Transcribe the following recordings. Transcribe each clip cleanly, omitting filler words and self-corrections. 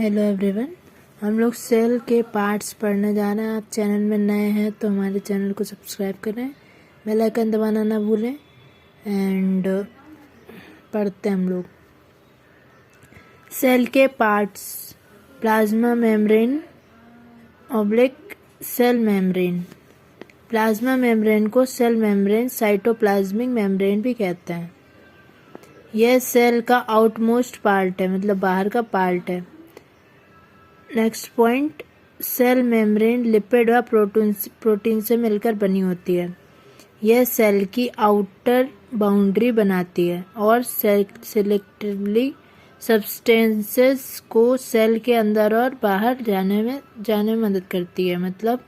Hello everyone, हम लोग cell के पार्ट्स पढ़ने जा रहे हैं। आप चैनल में नए हैं तो हमारे चैनल को सब्सक्राइब करें, बेल आइकन दबाना ना भूलें। एंड पढ़ते हैं हम लोग सेल के parts. Plasma membrane oblique cell membrane. Plasma membrane को सेल मेम्ब्रेन, साइटोप्लाज्मिक मेम्ब्रेन भी कहते हैं। यह सेल का आउटमोस्ट पार्ट है, मतलब बाहर का पार्ट है। Next point, cell membrane lipid व प्रोटीन से मिलकर बनी होती है। यह सेल की आउटर बाउंड्री बनाती है और सेलेक्टिवली सब्सटेंसेस को सेल के अंदर और बाहर जाने में मदद करती है। मतलब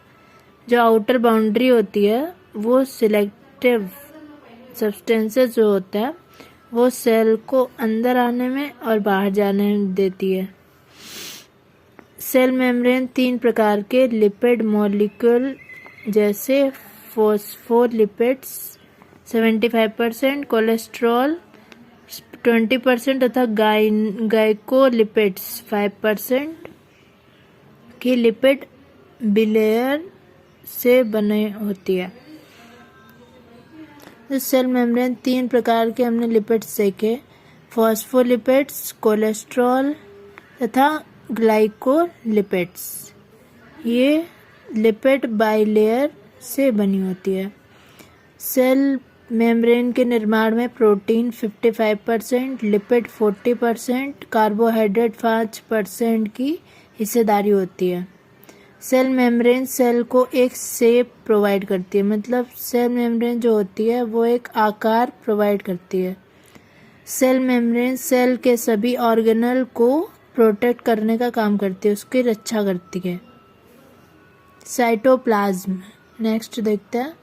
जो आउटर बाउंड्री होती है वो सिलेक्टिव सब्सटेंसेस जो होता है वो सेल को अंदर आने में और बाहर जाने में देती है। सेल मेम्ब्रेन 3 प्रकार के लिपिड मॉलिक्यूल जैसे फॉस्फोलिपिड्स 75%, कोलेस्ट्रॉल 20% तथा ग्लाइकोलिपिड्स 5% की लिपिड बिलेयर से बने होती है। सेल मेम्ब्रेन 3 प्रकार के हमने लिपिड्स देखे, फॉस्फोलिपिड्स, कोलेस्ट्रॉल तथा ग्लाइकोलिपिड्स। ये लिपिड बाइलेयर से बनी होती है। सेल मेम्ब्रेन के निर्माण में प्रोटीन 55%, लिपिड 40%, कार्बोहाइड्रेट 5% की हिस्सेदारी होती है। सेल मेम्ब्रेन सेल को एक शेप प्रोवाइड करती है, मतलब सेल मेम्ब्रेन जो होती है वो एक आकार प्रोवाइड करती है। सेल मेम्ब्रेन सेल के सभी ऑर्गेनल को प्रोटेक्ट करने का काम करती है, उसकी रक्षा करती है। साइटोप्लाज्म नेक्स्ट देखते हैं।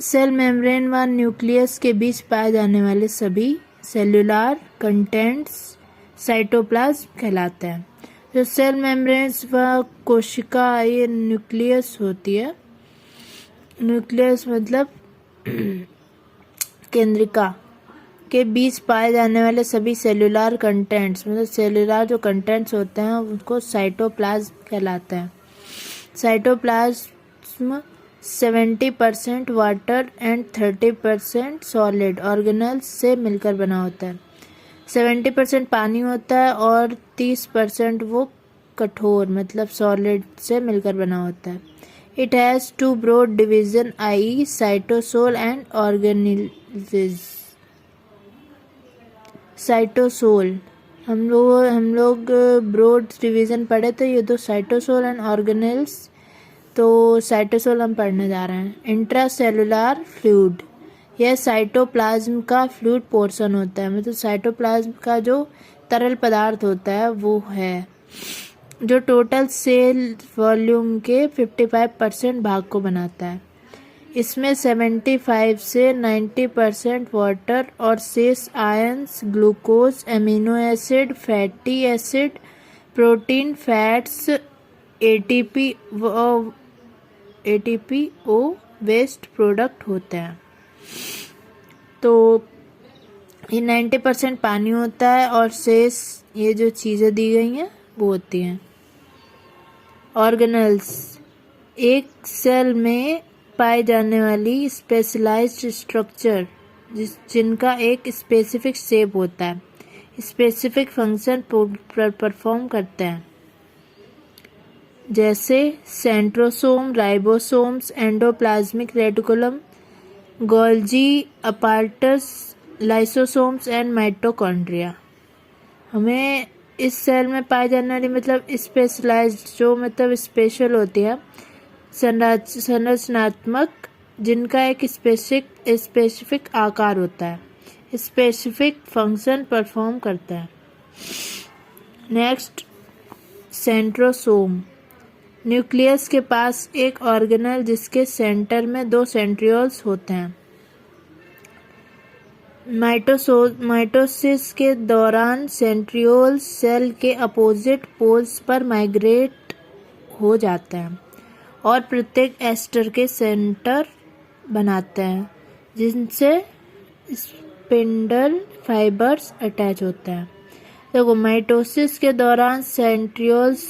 सेल मेम्ब्रेन व न्यूक्लियस के बीच पाए जाने वाले सभी सेल्यूलर कंटेंट्स साइटोप्लाज्म कहलाते हैं। जो सेल मेम्ब्रेन्स व कोशिका ये न्यूक्लियस होती है, न्यूक्लियस मतलब केंद्रिका के बीच पाए जाने वाले सभी सेल्यूलर कंटेंट्स, मतलब सेल्यूलर जो कंटेंट्स होते हैं उनको साइटोप्लाज्म कहलाते हैं। Cytoplasm 70% water and 30% solid organelles से मिलकर बना होता है। 70% पानी होता है और 30% वो कठोर मतलब सॉलिड से मिलकर बना होता है। It has 2 broad division I cytosol and organelles. Cytosol हम लोग ब्रॉड डिवीज़न पढ़े थे, ये तो साइटोसोल एंड ऑर्गेनेल्स, तो साइटोसोल हम पढ़ने जा रहे हैं। इंट्रासेलुलर फ्लूइड, यह साइटोप्लाज्म का फ्लूइड पोर्शन होता है, मतलब साइटोप्लाज्म का जो तरल पदार्थ होता है वो है, जो टोटल सेल वॉल्यूम के 55% भाग को बनाता है। इसमें 75 से 90% वाटर और शेष ions, glucose, amino acid, fatty acid, protein, fats, ATP ओ वेस्ट प्रोडक्ट होते हैं। तो ये 90% पानी होता है और शेष ये जो चीज़ें दी गई हैं वो होती हैं। ऑर्गेनल्स एक सेल में पाए जाने वाली स्पेशलाइज्ड स्ट्रक्चर जिनका एक स्पेसिफिक शेप होता है, स्पेसिफिक फंक्शन परफॉर्म करते हैं, जैसे centrosome, ribosomes, endoplasmic reticulum, Golgi apparatus, lysosomes and mitochondria. हमें इस सेल में पाए जाने वाली मतलब स्पेशलाइज्ड जो मतलब स्पेशल होती है, संरचनात्मक, जिनका एक स्पेसिफिक आकार होता है, स्पेसिफिक फंक्शन परफॉर्म करता है। नेक्स्ट, सेंट्रोसोम, न्यूक्लियस के पास एक ऑर्गेनल जिसके सेंटर में 2 सेंट्रियोल्स होते हैं। माइटोसिस के दौरान सेंट्रियोल्स सेल के अपोजिट पोल्स पर माइग्रेट हो जाते हैं और प्रत्येक एस्टर के सेंटर बनाते हैं, जिनसे स्पिंडल फाइबर्स अटैच होते हैं। देखो माइटोसिस के दौरान सेंट्रियोल्स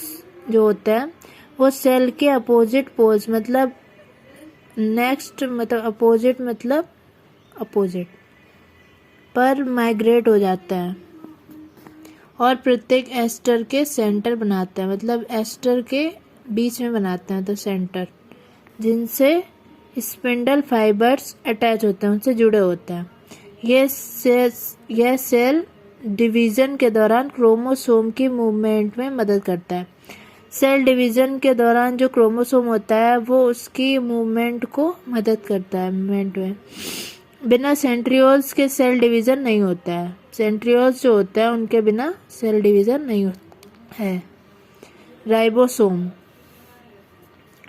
जो होता है वो सेल के अपोजिट पोल्स मतलब अपोजिट पर माइग्रेट हो जाता है और प्रत्येक एस्टर के सेंटर बनाते हैं, मतलब एस्टर के बीच में बनाते हैं तो सेंटर, जिनसे स्पिंडल फाइबर्स अटैच होते हैं, उनसे जुड़े होते हैं। यह सेल डिवीजन के दौरान क्रोमोसोम की मूवमेंट में मदद करता है। सेल डिवीजन के दौरान जो क्रोमोसोम होता है वो उसकी मूवमेंट को मदद करता है मूवमेंट में। बिना सेंट्रियोल्स के सेल डिवीज़न नहीं होता है। सेंट्रियोल्स जो होता है उनके बिना सेल डिवीज़न नहीं होता है।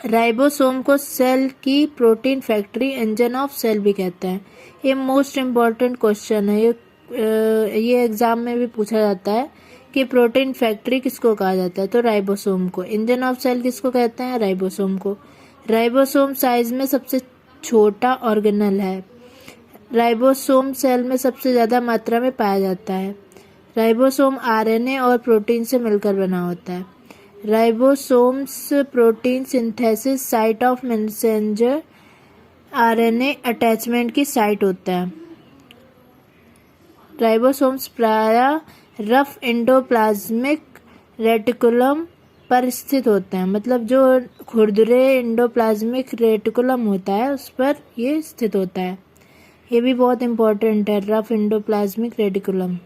राइबोसोम को सेल की protein factory, engine of cell भी कहते हैं। ये मोस्ट इम्पॉर्टेंट क्वेश्चन है, ये एग्जाम में भी पूछा जाता है कि प्रोटीन फैक्ट्री किसको कहा जाता है, तो राइबोसोम को। इंजन ऑफ सेल किसको कहते हैं, राइबोसोम को। राइबोसोम साइज में सबसे छोटा ऑर्गेनल है। राइबोसोम सेल में सबसे ज़्यादा मात्रा में पाया जाता है। राइबोसोम आरएनए और प्रोटीन से मिलकर बना होता है। Ribosomes protein synthesis site of messenger RNA attachment की साइट होता है। राइबोसोम्स प्रायः रफ एंडोप्लाज्मिक रेटिकुलम पर स्थित होते हैं, मतलब जो खुरदुरे एंडोप्लाज्मिक रेटिकुलम होता है उस पर ये स्थित होता है। ये भी बहुत इंपॉर्टेंट है, रफ एंडोप्लाज्मिक रेटिकुलम।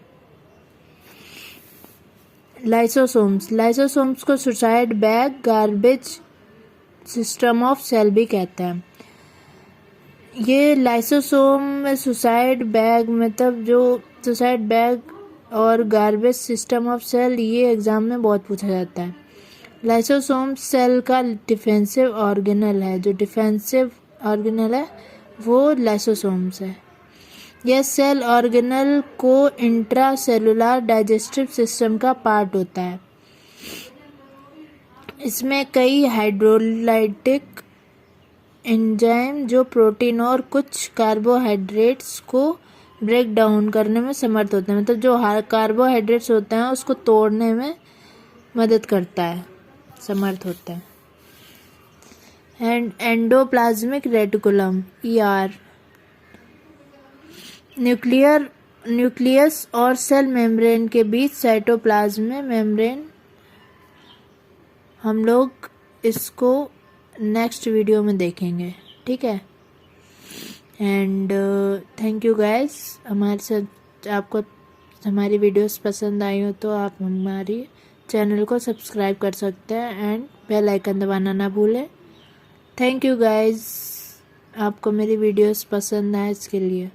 लाइसोसोम्स को suicide bag garbage system of cell भी कहते हैं। ये लाइसोसोम में सुसाइड बैग मतलब जो सुसाइड बैग और गार्बेज सिस्टम ऑफ सेल, ये एग्जाम में बहुत पूछा जाता है। लाइसोसोम सेल का डिफेंसिव ऑर्गेनल है। जो डिफेंसिव ऑर्गेनल है वो लाइसोसोम्स है। यह सेल ऑर्गेनल को इंट्रासेलुलर डाइजेस्टिव सिस्टम का पार्ट होता है। इसमें कई हाइड्रोलाइटिक एंजाइम जो प्रोटीन और कुछ कार्बोहाइड्रेट्स को ब्रेक डाउन करने में समर्थ होते हैं, मतलब जो कार्बोहाइड्रेट्स होते हैं उसको तोड़ने में मदद करता है, समर्थ होता है। And endoplasmic reticulum ER nucleus और सेल मेम्ब्रेन के बीच साइटोप्लाज्म में मेम्ब्रेन। हम लोग इसको नेक्स्ट वीडियो में देखेंगे, ठीक है। And thank you guys. हमारे साथ आपको हमारी वीडियोस पसंद आई हो तो आप हमारी चैनल को सब्सक्राइब कर सकते हैं एंड बेल आइकन दबाना ना भूलें। थैंक यू गाइस, आपको मेरी वीडियोस पसंद आए इसके लिए।